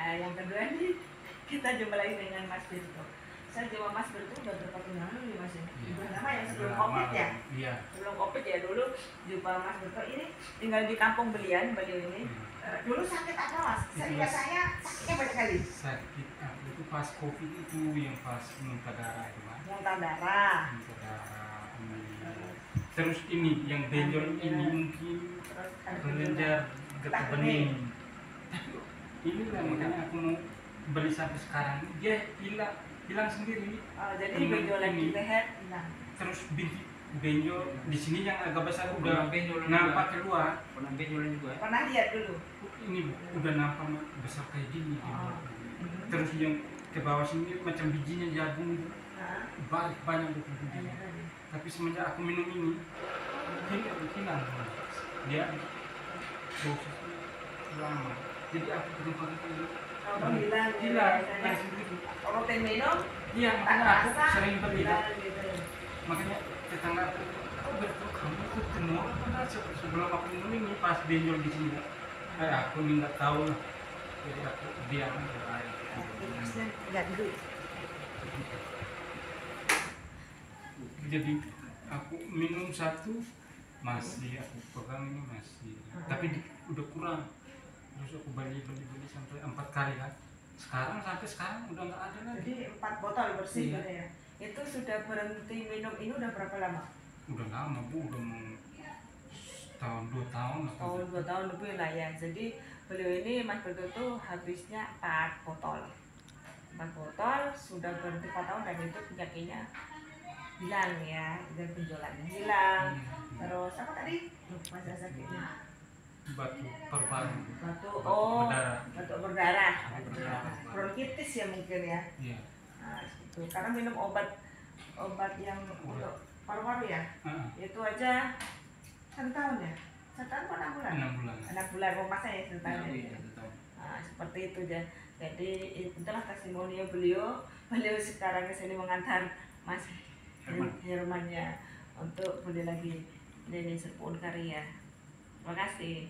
Yang kedua nih kita jumpa lagi dengan Mas Birto. Saya jumpa Mas Birto udah berapa tahun lalu nih Mas ya? Udah lama ya, sebelum COVID ya? Iya. Sebelum COVID ya, dulu jumpa Mas Birto ini tinggal di Kampung Belian, beliau ini. Dulu sakit apa Mas? Saya sakitnya banyak kali. Sakit itu pas COVID itu yang pas muntah darah itu Mas. Muntah darah. Muntah darah. Terus ini yang benjol ini mungkin kelenjar getah bening. Ini lah makanya aku mau beli sampai sekarang. Dia hilang sendiri. Jadi benjolan di leher hilang. Terus bintik benjol di sini yang agak besar udah nampak keluar. Pernah benjolan juga ya? Pernah lihat dulu? Ini udah nampak besar kayak gini. Terus yang ke bawah sini macam bijinya jagung itu. Banyak betul. Tapi semenjak aku minum ini hilang. Dia prosesnya lama. Jadi aku belum pakai hilang sendiri. Rutin minum? Iya, makanya aku sering beli. Gitu. Makanya tetangga aku, betul kamu ikut kenal sebelum aku minum ini pas benjol di sini. Aku ini nggak tahu lah. Jadi aku diam aja. Lihat dulu. Jadi aku minum satu masih aku pegang ini masih, tapi udah kurang. Terus aku beli sampai 4 kali kan. Sampai sekarang udah nggak ada lagi. Jadi 4 botol bersih iya. ya. Itu sudah berhenti minum ini udah berapa lama? Udah lama Bu, udah mau tahun 2 tahun. Tahun 2 tahun lebih lah ya. Jadi beliau ini Mas Birto tuh habisnya 4 botol. 4 botol sudah berhenti 4 tahun dan itu penyakitnya hilang ya, dan benjolannya hilang. Terus apa tadi? Masa sakitnya? Batu perban. Batuk berdarah. Bronkitis ya mungkin ya. Iya. Nah, itu karena minum obat yang untuk paru-paru ya. Itu aja 1 tahun ya. 1 tahun atau 6 bulan? 6 bulan. 6 bulan rumahnya ya 1 tahun. Iya. Nah, seperti itu ya. Jadi itulah testimoni beliau sekarang ke sini mengantar Mas Herman ya untuk beli lagi ini Serpun Karya. Terima kasih.